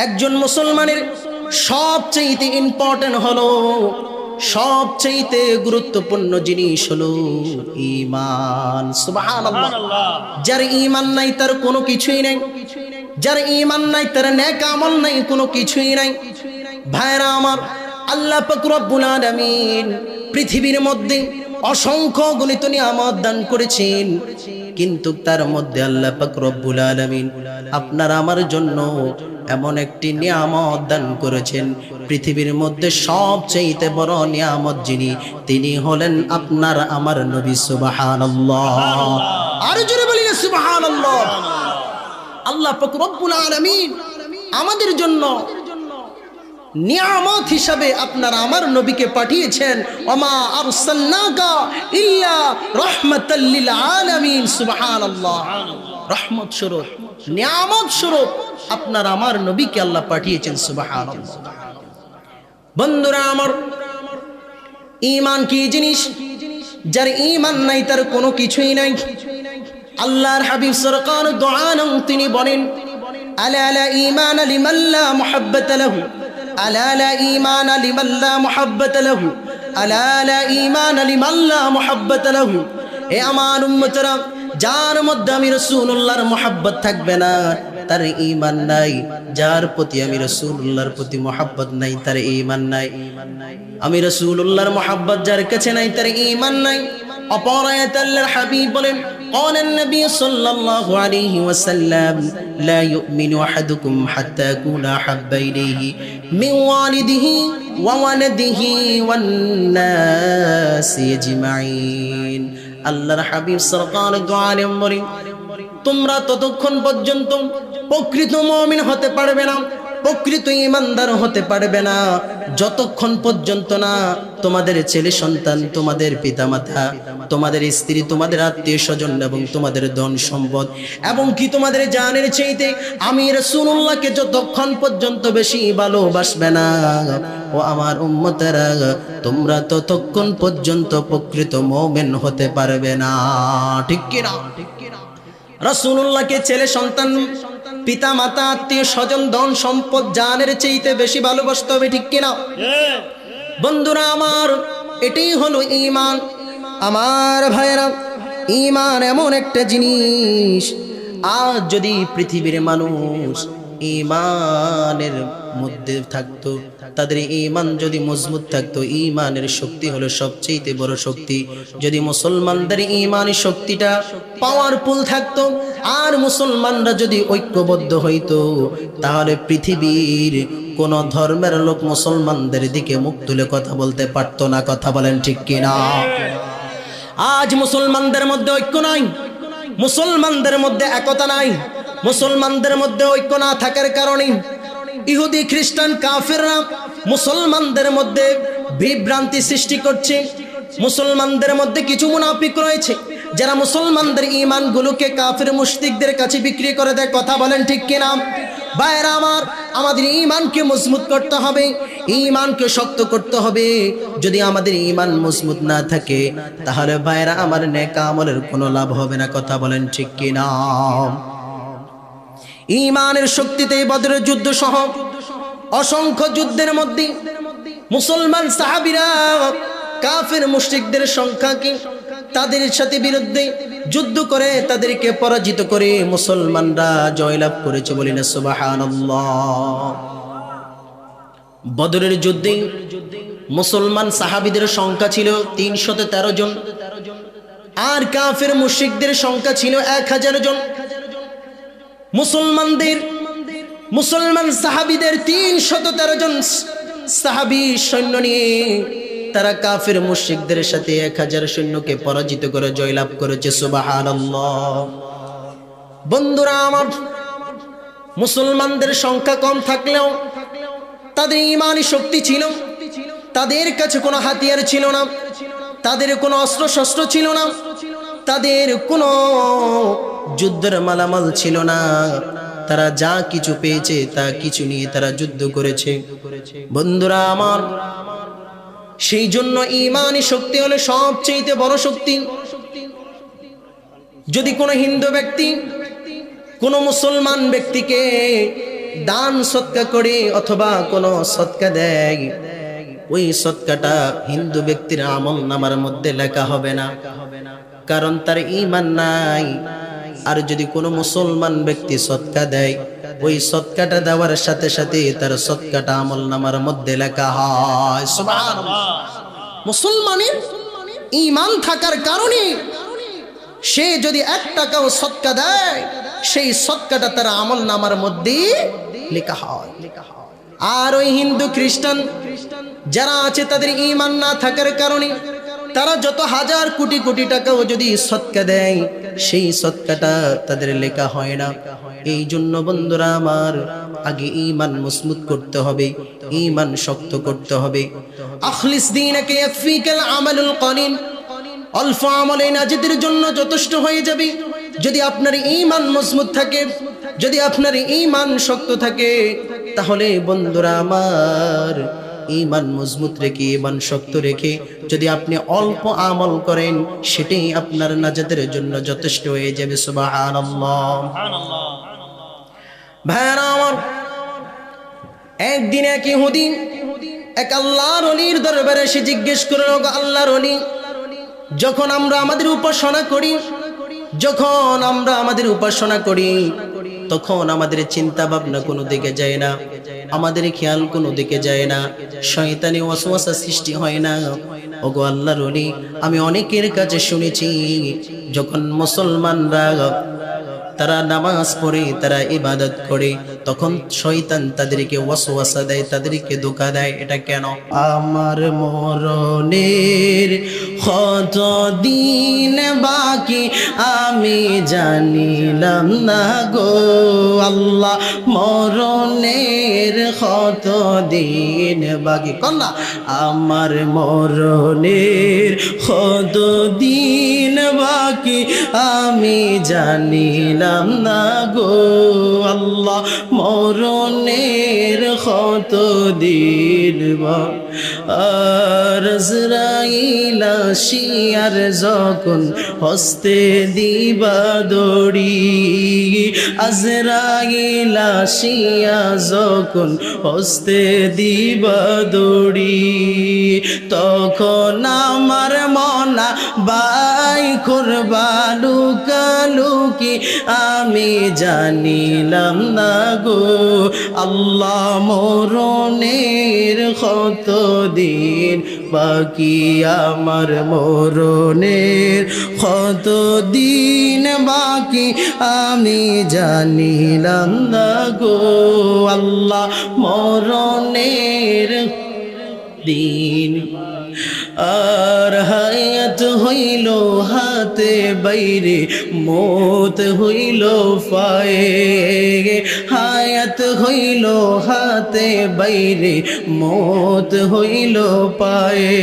একজন মুসলমানের সবচেয়ে ইম্পর্টেন্ট হলো, সবচেয়ে গুরুত্বপূর্ণ জিনিস হলো ঈমান। সুবহানাল্লাহ। যার ঈমান নাই তার কোনো কিছুই নাই, যার ঈমান নাই তার নেক আমল নাই, কোনো কিছুই নাই। ভাইরা আমার, আল্লাহ পাক রব্বুল আলামিন পৃথিবীর মধ্যে অসংখ্য গণিত নিয়ামত দান করেছেন, কিন্তু তার মধ্যে আল্লাহ পাক রব্বুল আলামিন আপনার আমার জন্য এমন একটি নিয়ামত দান করেছেন, পৃথিবীর মধ্যে সবচেয়ে বড় নিয়ামত যিনি, তিনি হলেন আপনার আমার নবী। সুবহানাল্লাহ। আর জোরে বলি না সুবহানাল্লাহ। আল্লাহ পাক রব্বুল আলামিন আমাদের জন্য নিয়ামত হিসাবে আপনার আমার নবীকে পাঠিয়েছেন। ওমা আরসালনাকা ইল্লা রাহমাতাল লিল আলামিন। সুবহানাল্লাহ। রহমত স্বরূপ, নিয়ামত স্বরূপ আপনার আমার নবীকে আল্লাহ পাঠিয়েছেন। সুবহানাল্লাহ। বন্ধুরা আমার, ঈমান কি জিনিস? যার ঈমান নাই তার কোনো কিছুই নাই। আল্লাহর হাবিব সরকার দোয়ান তিনি বলেন, আলা লা ঈমান লিমান লা মুহাব্বাতা লাহু, আলা লা ঈমান লিমান লা মুহাব্বাতা লাহু, আলা লা ঈমান লিমান লা মুহাব্বাতা লাহু। এ আমার উম্মতরা, যার মধ্যে আমি রাসূলুল্লাহর মুহাব্বত থাকবে না তার ঈমান নাই। যার প্রতি আমি রাসূলুল্লাহর প্রতি মুহাব্বত নাই তার ঈমান নাই। আমি রাসূলুল্লাহর মুহাব্বত যার কাছে নাই তার ঈমান নাই। অপর আয়াতে আল্লাহর হাবিব বলেন, قال النبي صلى الله عليه وسلم لا يؤمن أحدكم حتى يكون أحب إليه من والده وولده والناس أجمعين। আল্লাহর হাবিব সরকার দোয়ালেম বলেন, তোমরা ততক্ষণ পর্যন্ত প্রকৃত মুমিন হতে পারবে না, প্রকৃত ঈমানদার হতে পারবে না, যতক্ষণ পর্যন্ত না তোমাদের ছেলে সন্তান, তোমাদের পিতামাতা, তোমাদের স্ত্রী, তোমাদের আত্মীয় স্বজন এবং তোমাদের ধন সম্পদ এবং কি তোমাদের জানের চাইতে আমি রাসূলুল্লাহকে যতক্ষণ পর্যন্ত বেশি ভালোবাসবে না, ও আমার উম্মতেরা, তোমরা ততক্ষণ পর্যন্ত প্রকৃত মুমিন হতে পারবে না। ঠিক কি না? রাসূলুল্লাহকে ছেলে সন্তান, পিতা মাতা, আত্মীয় স্বজন, ধন সম্পদ, জানের চাইতে বেশি ভালোবাসতে হবে। ঠিক কিনা বন্ধুরা আমার? এটাই হলো ঈমান। আমার ভাইরা, ঈমান এমন একটা জিনিস, আজ যদি পৃথিবীর মানুষ ঈমানের মধ্যে থাকতো, তাদের ঈমান যদি মজবুত থাকতো, ঈমানের শক্তি হলো সবচেয়ে বড় শক্তি। যদি মুসলমানদের ঈমানি শক্তিটা পাওয়ারফুল থাকতো আর মুসলমানরা যদি ঐক্যবদ্ধ হইতো, তাহলে পৃথিবীর কোন ধর্মের লোক মুসলমানদের দিকে মুখ তুলে কথা বলতে পারতো না। কথা বলেন ঠিক কিনা? আজ মুসলমানদের মধ্যে ঐক্য নাই, মুসলমানদের মধ্যে একতা নাই। মুসলমানদের মধ্যে ঐক্য না থাকার কারণে ইহুদি, খ্রিস্টান, কাফেররা মুসলমানদের মধ্যে বিভ্রান্তি সৃষ্টি করছে। মুসলমানদের মধ্যে কিছু মুনাফিক রয়েছে যারা মুসলমানদের ঈমানগুলোকে কাফের মুশরিকদের কাছে বিক্রি করে দেয়। কথা বলেন ঠিক কিনা? ভাইরা আমার, আমাদের ঈমানকে মজবুত করতে হবে, ঈমানকে শক্ত করতে হবে। যদি আমাদের ঈমান মজবুত না থাকে, তাহলে ভাইরা আমার নেক আমলের কোনো লাভ হবে না। কথা বলেন ঠিক কিনা? ঈমানের শক্তিতে বদরের যুদ্ধ সহ অসংখ্য যুদ্ধের মধ্যে মুসলমান সাহাবীরা কাফের মুশরিকদের সংখ্যাকে তাদের সাথে বিরুদ্ধে যুদ্ধ করে তাদেরকে পরাজিত করে মুসলমানরা জয়লাভ করেছে। বলি না সুবহানাল্লাহ। বদরের যুদ্ধে মুসলমান সাহাবীদের সংখ্যা ছিল 313 জন, আর কাফের মুশরিকদের সংখ্যা ছিল 1000 জন। মুসলমান সাহাবীদের 313 জন সাহাবী সৈন্য নিয়ে তারা কাফের মুশরিকদের সাথে 1000 সৈন্যকে পরাজিত করে জয়লাভ করেছে। সুবহানাল্লাহ। বন্ধুরা আমার, মুসলমানদের সংখ্যা কম থাকলেও তাদের ঈমানি শক্তি ছিল, তাদের কাছে কোনো হাতিয়ার ছিল না, তাদের কোনো অস্ত্র শস্ত্র ছিল না, তাদের কোনো যুদ্ধের মালামাল ছিল না। তারা যা কিছু পেয়েছে তা কিছু নিয়ে তারা যুদ্ধ করেছে। বন্ধুরা আমার, সেই জন্য ঈমানি শক্তি হলো সবচেয়ে বড় শক্তি। যদি কোনো হিন্দু ব্যক্তি কোনো মুসলমান ব্যক্তিকে দান সৎকা করে অথবা কোনো সৎকা দেয়, ওই সৎকাটা হিন্দু ব্যক্তির আমল নামার মধ্যে লেখা হবে না, কারণ তার ঈমান নাই। আর যদি কোনো মুসলমান ব্যক্তি সৎকা দেয়, ওই সৎকাটা দেওয়ার সাথে সাথে তার সৎকাটা আমল নামার মধ্যে লেখা হয়। সুবহানাল্লাহ। মুসলমানের ঈমান থাকার কারণে সে যদি 1 টাকাও সৎকা দেয়, সেই সৎকাটা তার আমল নামার মধ্যে লেখা হয়। আর ওই হিন্দু খ্রিস্টান যারা আছে তাদের ঈমান না থাকার কারণে তারা যত হাজার কোটি কোটি টাকাও যদি সৎকা দেয়, সেই সৎকাটা তাদের লেখা হয় না। এই জন্য বন্ধুরা আমার, আগে ঈমান মজবুত করতে হবে, ঈমান শক্ত করতে হবে। আখলিস দীনকে ইয়াকফিকাল আমালুল কলিল, অল্প আমলে নাজাতের জন্য যথেষ্ট হয়ে যাবে। যদি আপনার ঈমান মজবুত থাকে, যদি আপনার ঈমান শক্ত থাকে, তাহলে বন্ধুরা আমার, ঈমান মজবুত রেখে, ঈমান শক্ত রেখে যদি আপনি অল্প আমল করেন, সেটাই আপনার নাজাতের জন্য যথেষ্ট হয়ে যাবে। সুবহানাল্লাহ। ভাইরা আমার, একদিন এক ইহুদি এক আল্লাহর ওলির দরবারে এসে জিজ্ঞেস করলো, আল্লাহর ওলি, যখন আমরা আমাদের উপাসনা করি, তখন আমাদের চিন্তা ভাবনা কোনো দিকে যায় না, আমাদের খেয়াল কোনো দিকে যায় না, শয়তানি ওয়াসওয়াসা সৃষ্টি হয় না। ওগো আল্লাহর ওলি, আমি অনেকের কাছে শুনেছি, যখন মুসলমানরা তারা নামাজ পড়ে, তারা ইবাদত করে, তখন শয়তান তাদেরকে ওয়াসওয়াসা দেয়, তাদেরকে ধোঁকা দেয়। এটা কেন? আমার মরণের কত দিন বাকি আমি জানিলাম না গো আল্লাহ, মরণের কত দিন বাকি। কন্যা, আমার মরণের কত দিন বাকি আমি জানিলাম না গো আল্লাহ, মরণের কত দিন বাকি। আর আজরাইল আসিয়ার যখন হস্তে দিবা দড়ি, আজরাইল আসিয়া যখন হস্তে দিবা দড়ি, তখন আমার মনা বাই করবা লুকালুকি আমি জানিলাম না গো আল্লাহ, মরণের কত দিন বাকি আমার, মরণের কত দিন বাকি আমি জানিলাম না গো আল্লাহ, মরণের দিন। আর হায়াত হইল হাতে বাইরে, মৌত হইল পায়ে, হায়াত হইল হাতে বাইরে, মৌত হইল পায়ে।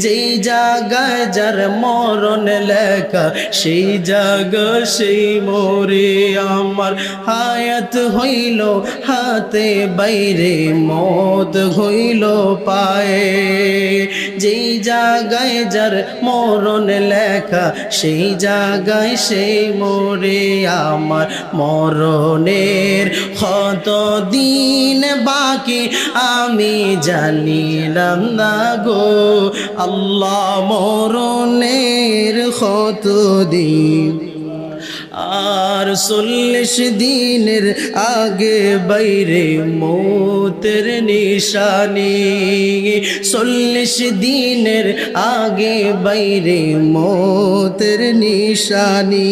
যেই জায়গায় যার মরণ লেখা, সেই জায়গা সেই মোরে আমার। হায়াত হইল হাতে বাইরে, মৌত হইল পায়ে। যেই জায়গায় যার মরণ লেখা, সেই জায়গায় সেই মোরে আমার। মরণের কত দিন বাকি আমি জানিলাম না গো আল্লাহ, মরণের কত দিন। আর 40 দিনের আগে বাইরে মৌতের নিশানি, 40 দিনের আগে বাইরে মৌতের নিশানি।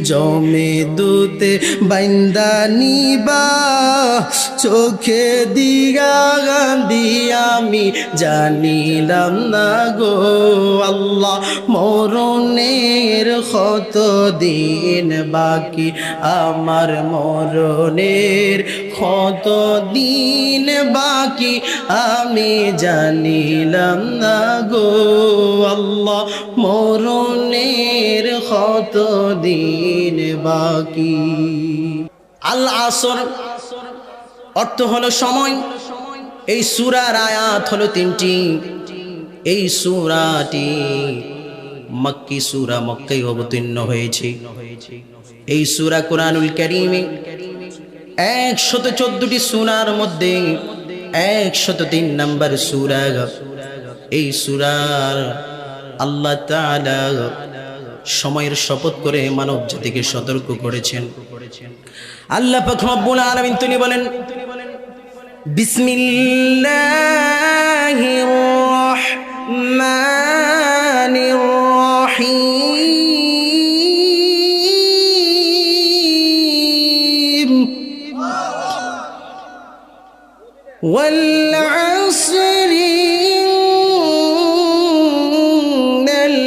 জমে দুতে বাইন্দা নিবা, চোখে দিয়া গান্ধি আমি জানিলাম না গো আল্লাহ, মরণের কত দিন বাকি আমার, মরণের কত দিন বাকি আমি জানিলাম না গো আল্লাহ, মরণের কত দিন বাকি। আল আসর অর্থ হলো সময়। এই সূরার আয়াত হলো 3টি। এই সূরাটি মক্কি সূরা, মক্কায় অবতীর্ণ হয়েছে। এই সূরা কুরআনুল কারীমে 114টি সূরার মধ্যে 103 নম্বর সূরা। এই সূরার আল্লাহ তাআলা সময়ের শপথ করে মানব জাতিকে সতর্ক করেছেন। আল্লাহ পাক রব্বুল আলামিন তিনি বলেন, বিসমিল্লাহির রহমানির রহিম ওয়াল আসরি ইন্নাল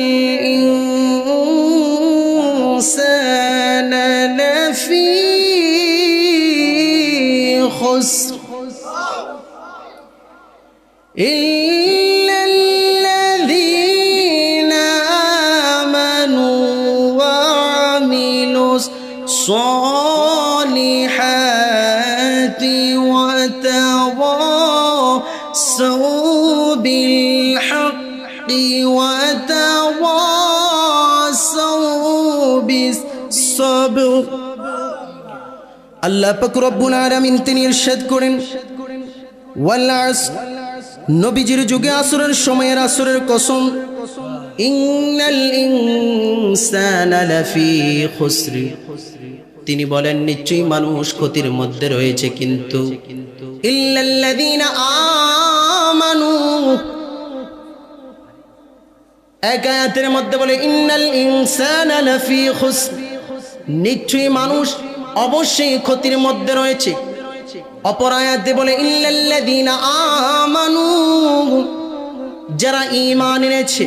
ইনসানা লাফি খুসর إلا الذين آمنوا وعملوا الصالحات وتواصوا بالحق وتواصوا بالصبر। আল্লাহ পাক রব্বুল আলামিন তিনি ইরশাদ করেন, ওয়াল আসর, নবীজির যুগে আসরের সময়ের আসরের কসম, ইন্নাল ইনসানা লাফি খুসর, তিনি বলেন নিশ্চয়ই মানুষ ক্ষতির মধ্যে রয়েছে, কিন্তু ইল্লাল্লাযীনা আমানু, এক আয়াতের মধ্যে বলে ইন্নাল ইনসানা লাফি খুসর, নিশ্চয়ই মানুষ অবশ্যই ক্ষতির মধ্যে রয়েছে। অপর আয়াতে বলে ইল্লাল্লাযীনা আমানু, যারা ঈমান এনেছে,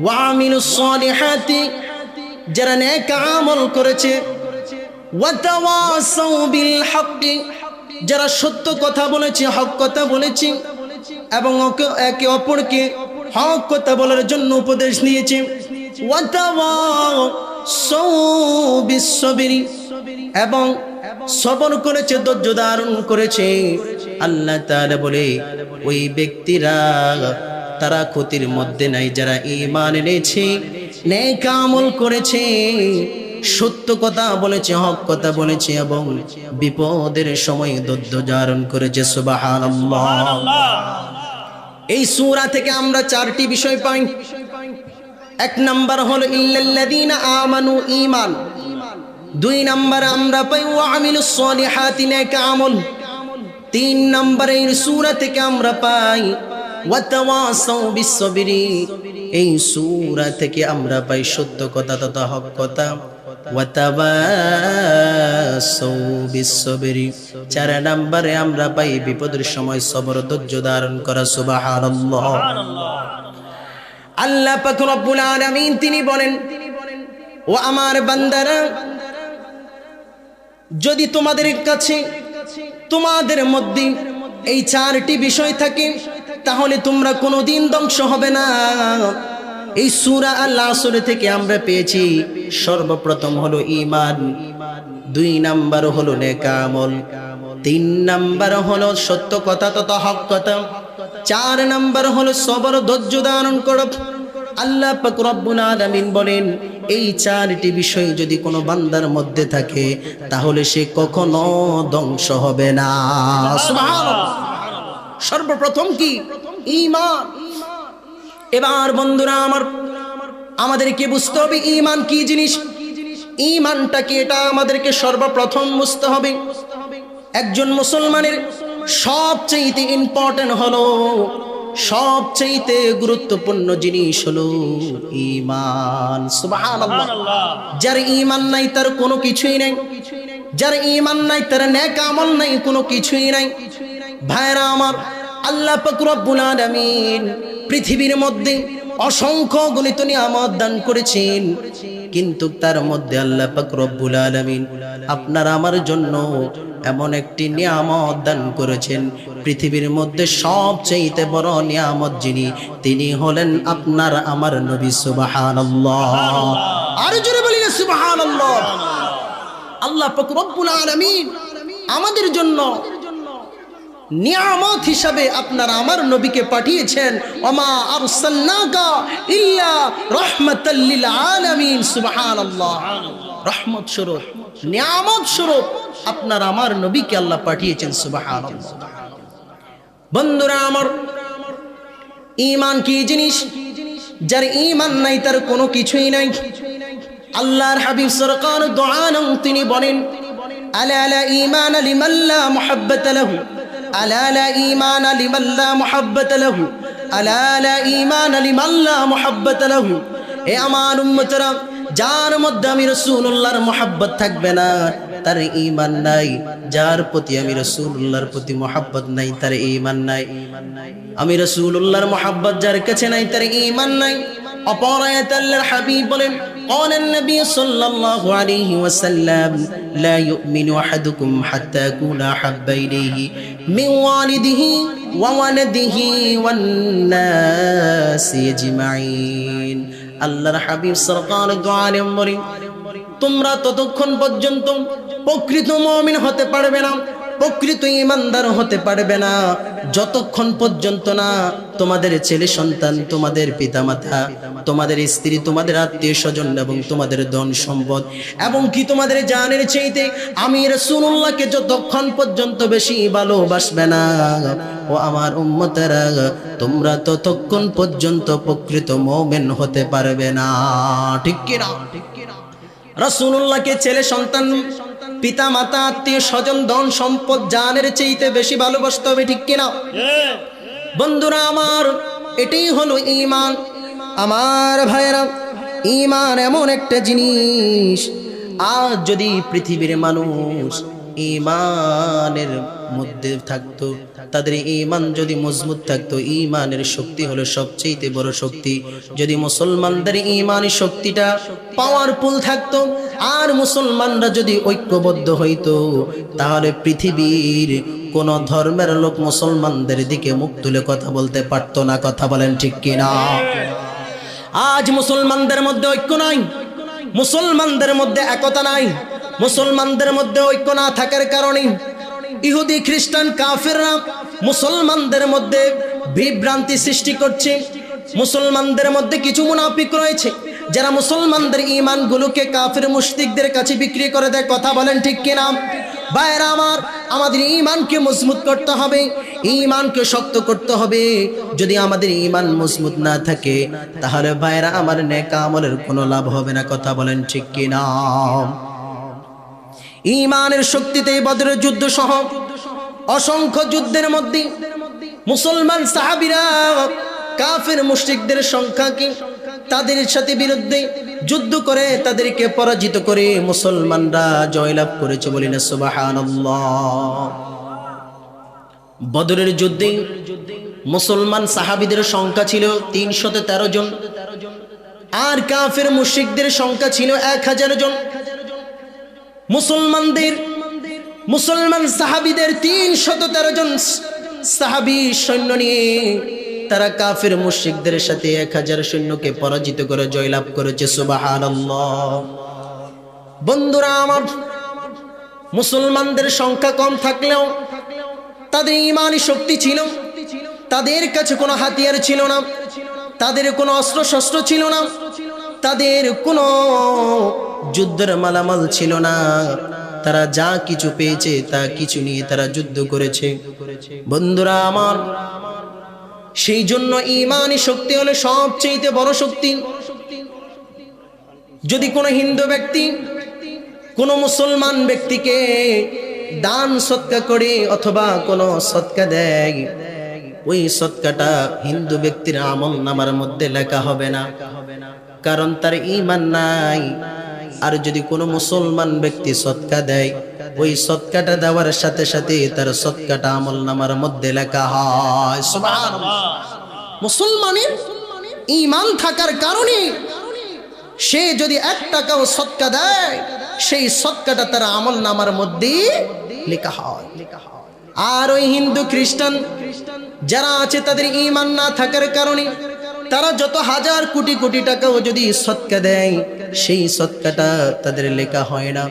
ওয়া আমিলুস সালিহাতি, যারা নেক আমল করেছে, ওয়া তাওয়াসাউ বিল হাক্কি, যারা সত্য কথা বলেছে, হক কথা বলেছে এবং একে অপরকে হক কথা বলার জন্য উপদেশ দিয়েছে, ওয়া তাওয়াসাউ বিস সবরি, এবং সবর করেছে, ধৈর্য ধারণ করেছে। আল্লাহ তাআলা বলে ওই ব্যক্তিরা তারা ক্ষতির মধ্যে নাই, যারা ঈমান এনেছে, নেক আমল করেছে, সত্য কথা বলেছে, হক কথা বলেছে এবং বিপদের সময় ধৈর্য ধারণ করেছে। সুবহানাল্লাহ। এই সূরা থেকে আমরা 4টি বিষয় পাই। এক নাম্বার হলো ইল্লাল্লাযীনা আমানু, ঈমান। 2 নম্বরে আমরা পাই ওয়া আমিলুস সালিহাতি, নেক আমল। 3 নম্বরে এই সূরা থেকে আমরা পাই ওয়া তাওয়াসাউ বিস সবরি, এই সূরা থেকে আমরা পাই সত্য কথা তথা হক কথা। ওয়া তাওয়াসাউ বিস সবরি, 4 নম্বরে আমরা পাই বিপদের সময় সবর, ধৈর্য ধারণ করা। সুবহানাল্লাহ। আল্লাহ পাক রব্বুল আলামিন তিনি বলেন, ও আমার বান্দারা, যদি তোমাদের কাছে, তোমাদের মধ্যে এই 4টি বিষয় থাকে, তাহলে তোমরা কোনোদিন ধ্বংস হবে না। এই সূরা আল আসর থেকে আমরা পেয়েছি সর্বপ্রথম হলো ঈমান, 2 নাম্বার হলো নেক আমল, 3 নাম্বার হলো সত্য কথা তথা হক কথা, 4 নাম্বার হলো সবর, ধৈর্য ধারণ করা। আল্লাহ পাক রব্বুল আলামিন বলেন, এই 4টি বিষয় যদি কোনো বান্দার মধ্যে থাকে তাহলে সে কখনো ধ্বংস হবে না। সুবহানাল্লাহ। সর্বপ্রথম কি? ঈমান। এবার বন্ধুরা আমার, আমাদেরকে বুঝতে হবে ঈমান কি জিনিস, ঈমানটা কি, এটা আমাদেরকে সর্বপ্রথম বুঝতে হবে। একজন মুসলমানের সবচেয়ে ইম্পর্টেন্ট হলো, সবচেয়ে গুরুত্বপূর্ণ জিনিস হলো ঈমান। সুবহানাল্লাহ। যার ঈমান নাই তার কোনো কিছুই নাই, যার ঈমান নাই তার নেক আমল নাই, কোনো কিছুই নাই। ভাইরা আমার, আল্লাহ পাক রব্বুল আলামিন পৃথিবীর মধ্যে অসংখ্য গণিত নিয়ামত দান করেছেন, কিন্তু তার মধ্যে আল্লাহ পাক রব্বুল আলামিন আপনার আমার জন্য এমন একটি নিয়ামত দান করেছেন, পৃথিবীর মধ্যে সবচেয়ে বড় নিয়ামত যিনি, তিনি হলেন আপনার আমার নবী। সুবহানাল্লাহ। আর জোরে বলি না সুবহানাল্লাহ। আল্লাহ পাক রব্বুল আলামিন আমাদের জন্য নিয়ামত হিসাবে আপনারা আমার নবীকে পাঠিয়েছেন। ওমা আরসালনাকা ইল্লা রাহমাতাল লিল আলামিন। সুবহানাল্লাহ। রহমত স্বরূপ, নিয়ামত স্বরূপ আপনারা আমার নবীকে আল্লাহ পাঠিয়েছেন। সুবহানাল্লাহ। বন্ধুরা আমার, ঈমান কি জিনিস? যার ঈমান নাই তার কোনো কিছুই নাই। আল্লাহর হাবিব সরকার দু আলম তিনি বলেন, আলা লা ঈমান লিমান লা মুহাব্বাতা লাহু, আলা লা ঈমান লিমান লা মুহাব্বাতা লাহু, আলা লা ঈমান লিমান লা মুহাব্বাতা লাহু। এ আমার উম্মতরা, যার মধ্যে আমি রাসূলুল্লাহর মুহাব্বত থাকবে না তার ঈমান নাই। যার প্রতি আমি রাসূলুল্লাহর প্রতি মুহাব্বত নাই তার ঈমান নাই। আমি রাসূলুল্লাহর মুহাব্বত যার কাছে নাই তার ঈমান নাই। অপর আয়াতে আল্লাহর হাবিব বলেন, قال النبي صلى الله عليه وسلم لا يؤمن أحدكم حتى أكون أحب إليه من والده وولده والناس أجمعين। আল্লাহর হাবিব সরকার দু আলম বলেন, তোমরা ততক্ষণ পর্যন্ত প্রকৃত মুমিন হতে পারবে না, প্রকৃত ঈমানদার হতে পারবে না যতক্ষণ পর্যন্ত না তোমাদের ছেলে সন্তান, তোমাদের পিতামাতা, তোমাদের স্ত্রী, তোমাদের আত্মীয় স্বজন এবং তোমাদের ধন সম্পদ এবং কি তোমাদের জানের চাইতে আমি রাসূলুল্লাহকে যতক্ষণ পর্যন্ত বেশি ভালোবাসবে না, ও আমার উম্মতেরা, তোমরা ততক্ষণ পর্যন্ত প্রকৃত মুমিন হতে পারবে না। ঠিক কি না? রাসূলুল্লাহকে ছেলে সন্তান, পিতা মাতা, আত্মীয় স্বজন, ধন সম্পদ, জানের চাইতে বেশি ভালোবাসতে হবে। ঠিক কিনা বন্ধুরা আমার? এটাই হলো ঈমান। আমার ভাইরা, ঈমান এমন একটা জিনিস, আজ যদি পৃথিবীর মানুষ ঈমানের মধ্যে থাকতো, তাদের ঈমান যদি মজবুত থাকতো, ঈমানের শক্তি হলো সবচেয়ে বড় শক্তি। যদি মুসলমানদের ঈমানি শক্তিটা পাওয়ারফুল থাকতো আর মুসলমানরা যদি ঐক্যবদ্ধ হইতো, তাহলে পৃথিবীর কোন ধর্মের লোক মুসলমানদের দিকে মুখ তুলে কথা বলতে পারতো না। কথা বলেন ঠিক কিনা? আজ মুসলমানদের মধ্যে ঐক্য নাই, মুসলমানদের মধ্যে একতা নাই। মুসলমানদের মধ্যে ঐক্য না থাকার কারণে ইহুদি, খ্রিস্টান, কাফেররা মুসলমানদের মধ্যে বিভ্রান্তি সৃষ্টি করছে। মুসলমানদের মধ্যে কিছু মুনাফিক রয়েছে যারা মুসলমানদের ঈমানগুলোকে কাফের মুশরিকদের কাছে বিক্রি করে দেয়। কথা বলেন ঠিক কিনা? ভাইরা আমার, আমাদের ঈমানকে মজবুত করতে হবে, ঈমানকে শক্ত করতে হবে। যদি আমাদের ঈমান মজবুত না থাকে তাহলে ভাইরা আমার নেক আমলের কোনো লাভ হবে না। কথা বলেন ঠিক কিনা? ঈমানের শক্তিতে বদরের যুদ্ধ সহ অসংখ্য যুদ্ধের মধ্যে মুসলমান সাহাবীরা কাফের মুশরিকদের সংখ্যাকে তাদের সাথে বিরুদ্ধে যুদ্ধ করে তাদেরকে পরাজিত করে মুসলমানরা জয়লাভ করেছে। বলি না সুবহানাল্লাহ। বদরের যুদ্ধে মুসলমান সাহাবীদের সংখ্যা ছিল 313 জন আর কাফের মুশরিকদের সংখ্যা ছিল 1000 জন। মুসলমান সাহাবীদের 313 জন সাহাবী সৈন্য নিয়ে তারা কাফের মুশরিকদের সাথে 1000 সৈন্যকে পরাজিত করে জয়লাভ করেছে। সুবহানাল্লাহ। বন্ধুরা আমার, মুসলমানদের সংখ্যা কম থাকলেও তাদের ঈমানি শক্তি ছিল। তাদের কাছে কোনো হাতিয়ার ছিল না, তাদের কোনো অস্ত্র শস্ত্র ছিল না, তাদের কোনো যুদ্ধের মালামাল ছিল না। তারা যা কিছু পেয়েছে তা কিছু নিয়ে তারা যুদ্ধ করেছে। বন্ধুরা আমার, সেই জন্য ঈমানি শক্তি হলো সবচেয়ে বড় শক্তি। যদি কোনো হিন্দু ব্যক্তি কোনো মুসলমান ব্যক্তিকে দান সৎকা করে অথবা কোনো সৎকা দেয়, ওই সৎকাটা হিন্দু ব্যক্তির আমলনামার মধ্যে লেখা হবে না, কারণ তার ঈমান নাই। আর যদি কোনো মুসলমান ব্যক্তি সৎকা দেয়, ওই সৎকাটা দেওয়ার সাথে সাথে তার সৎকাটা আমলনামার মধ্যে লেখা হয়। সুবহানাল্লাহ। মুসলমানের ঈমান থাকার কারণে সে যদি 1 টাকাও সৎকা দেয়, সেই সৎকাটা তার আমলনামার মধ্যে লেখা হয়। আর ওই হিন্দু খ্রিস্টান যারা আছে তাদের ঈমান না থাকার কারণে তারা যত হাজার কোটি কোটি টাকাও যদি সদকা দেয়, সেই সদকাটা তাদের লেখা হয় না।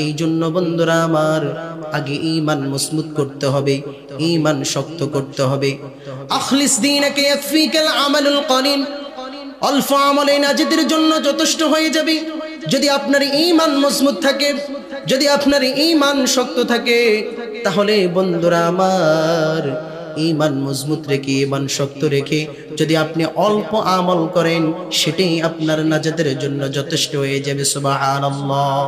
এই জন্য বন্ধুরা আমার, আগে ঈমান মজবুত করতে হবে, ঈমান শক্ত করতে হবে। আখলিস দীনাকা ইয়াকফিকাল আমালুল কলিল, অল্প আমলে নাজাতের জন্য যথেষ্ট হয়ে যাবে। যদি আপনার ঈমান মজবুত থাকে, যদি আপনার ঈমান শক্ত থাকে, তাহলে বন্ধুরা আমার, ঈমান মজবুত রেখে, ঈমান শক্ত রেখে যদি আপনি অল্প আমল করেন, সেটাই আপনার নাজাতের জন্য যথেষ্ট হয়ে যাবে। সুবহানাল্লাহ।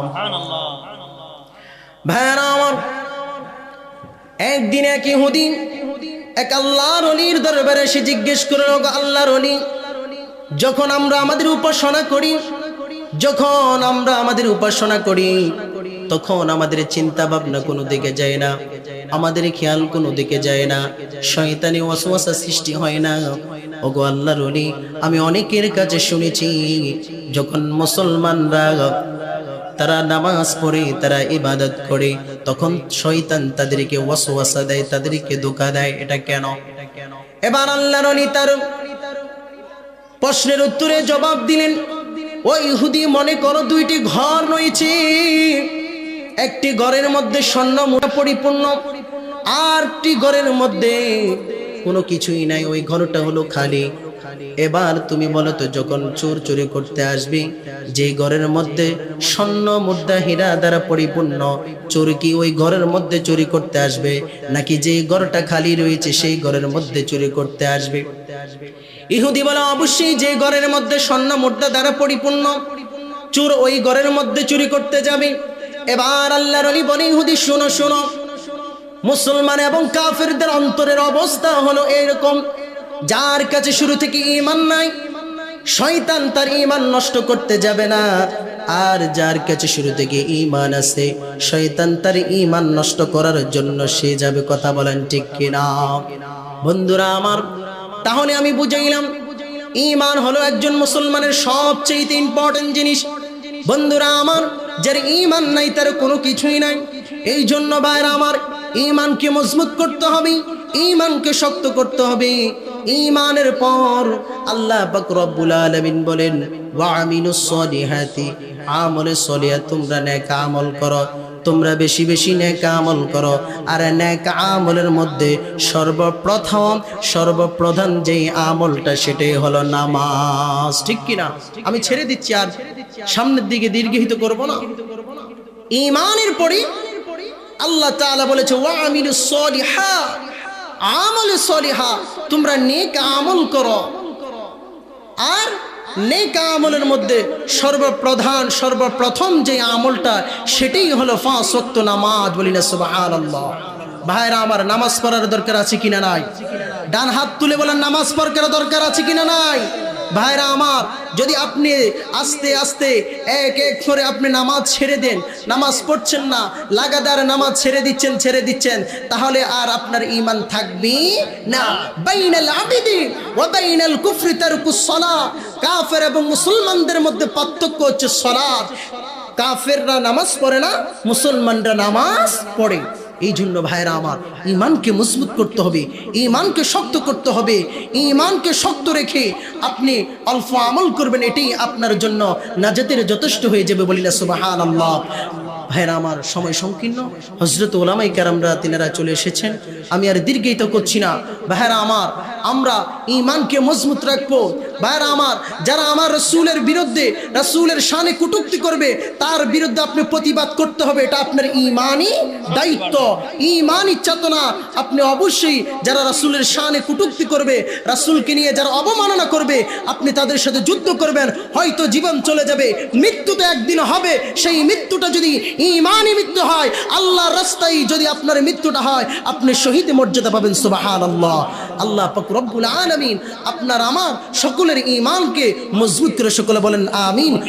ভাইরা আমার, একদিন এক ইহুদি এক আল্লাহর ওলির দরবারে এসে জিজ্ঞেস করল, আল্লাহর ওলি, যখন আমরা আমাদের উপাসনা করি, তখন আমাদের চিন্তা ভাবনা কোনো দিকে যায় না, আমাদের খেয়াল কোনো দিকে যায় না, শয়তানি ওয়াসওয়াসা সৃষ্টি হয় না। ওগো আল্লাহর ওলি, আমি অনেকের কাছে শুনেছি, যখন মুসলমানরা তারা নামাজ পড়ে, তারা ইবাদত করে, তখন শয়তান তাদেরকে ওয়াসওয়াসা দেয়, তাদেরকে ধোঁকা দেয়। এটা কেন? এবার আল্লাহর ওলি তার প্রশ্নের উত্তরে জবাব দিলেন, ও ইহুদি, মনে করো দুইটি ঘর রয়েছে, একটি ঘরের মধ্যে স্বর্ণ মুদ্রা পরিপূর্ণ, আরটি ঘরের মধ্যে কোনো কিছুই নাই, ওই ঘরটা হলো খালি। এবার তুমি বলো তো, যখন চোর চুরি করতে আসবে, যে ঘরের মধ্যে স্বর্ণ মুদ্রা হীরা দ্বারা পরিপূর্ণ, চোর কি ওই ঘরের মধ্যে চুরি করতে আসবে, নাকি যে ঘরটা খালি রয়েছে সেই ঘরের মধ্যে চুরি করতে আসবে? ইহুদি বলে, অবশ্যই যে ঘরের মধ্যে স্বর্ণ মুদ্রা দ্বারা পরিপূর্ণ, চোর ওই ঘরের মধ্যে চুরি করতে যাবে। এবার আল্লাহর ওলি বলে, ইহুদি শোনো শোনো, মুসলমান এবং কাফেরদের অন্তরের অবস্থা হলো এরকম, যার কাছে শুরু থেকে ঈমান নাই, শয়তান তার ঈমান নষ্ট করতে যাবে না, আর যার কাছে শুরু থেকে ঈমান আছে, শয়তান তার ঈমান নষ্ট করার জন্য সে যাবে। কথা বলেন ঠিক কিনা? বন্ধুরা আমার, তাহলে আমি বুঝাইলাম, ঈমান হলো একজন মুসলমানের সবচেয়ে ইম্পর্টেন্ট জিনিস। বন্ধুরা আমার, যার ঈমান নাই তার কোনো কিছুই নাই। এই জন্য ভাইরা আমার, ঈমানকে মজবুত করতে হবে, ঈমানকে শক্ত করতে হবে। ঈমানের পর আল্লাহ পাক রব্বুল আলামিন বলেন, ওয়া আমিলুস সলিহাতি, আমলে সলিহা, তোমরা নেক আমল করো, তোমরা বেশি বেশি নেক আমল করো। আর নেক আমলের মধ্যে সর্বপ্রধান যেই আমলটা, সেটাই হলো নামাজ। ঠিক কিনা? আমি ছেড়ে দিচ্ছি, আর সামনের দিকে দীর্ঘিত করব না। ঈমানের পরে আল্লাহ তাআলা বলেছে, ওয়া আমিলুস সলিহা, আমলে সলিহা, তোমরা নেক আমল করো। আর নেক আমলের মধ্যে সর্বপ্রথম যে আমলটা, সেটাই হলো 5 ওয়াক্ত নামাজ। বলি না সুবহানাল্লাহ। ভাইরা আমার, নামাজ পড়ার দরকার আছে কিনা নাই? ডান হাত তুলে বলেন, নামাজ পড়ার দরকার আছে কিনা নাই? ভাইরা আমার, যদি আপনি আস্তে আস্তে এক এক করে আপনি নামাজ ছেড়ে দেন, নামাজ পড়ছেন না, লাগাতার নামাজ ছেড়ে দিচ্ছেন, তাহলে আর আপনার ঈমান থাকবে না। বাইনাল আবিদি ওয়া বাইনাল কুফরি তারকুস সালাহ, কাফের এবং মুসলমানদের মধ্যে পার্থক্য হচ্ছে সালাত। কাফেররা নামাজ পড়ে না, মুসলমানরা নামাজ পড়ে। এই জন্য ভাইরা আমার, ঈমানকে মজবুত করতে হবে, ঈমানকে শক্ত করতে হবে। ঈমানকে শক্ত রেখে আপনি অল্প আমল করবেন, এটাই আপনার জন্য নাজাতের যথেষ্ট হয়ে যাবে। বলি না সুবহানাল্লাহ। ভাইরা আমার, সময় সংকীর্ণ, হযরত উলামায়ে কেরামরা তিনারা চলে এসেছেন, আমি আর দীর্ঘায়িত করছি না। ভাইরা আমার, আমরা ঈমানকে মজবুত রাখবো। ভাইরা আমার, যারা আমার রাসূলের বিরুদ্ধে, রাসূলের শানে কটূক্তি করবে, তার বিরুদ্ধে আপনি প্রতিবাদ করতে হবে। এটা আপনার ঈমানি দায়িত্ব, ঈমানি চেতনা। আপনি অবশ্যই যারা রাসূলের শানে কটূক্তি করবে, রাসূলকে নিয়ে যারা অবমাননা করবে, আপনি তাদের সাথে যুদ্ধ করবেন। হয়তো জীবন চলে যাবে, মৃত্যু তো একদিন হবে। সেই মৃত্যুটা যদি ঈমানি মৃত্যু হয়, আল্লাহর রাস্তায় যদি আপনার মৃত্যুটা হয়, আপনি শহীদ মর্যাদা পাবেন। সুবহানাল্লাহ। আল্লাহ পাক রব্বুল আলামিন আপনার আমার সকলের ঈমানকে মজবুত করে সকলে বলেন আমিন।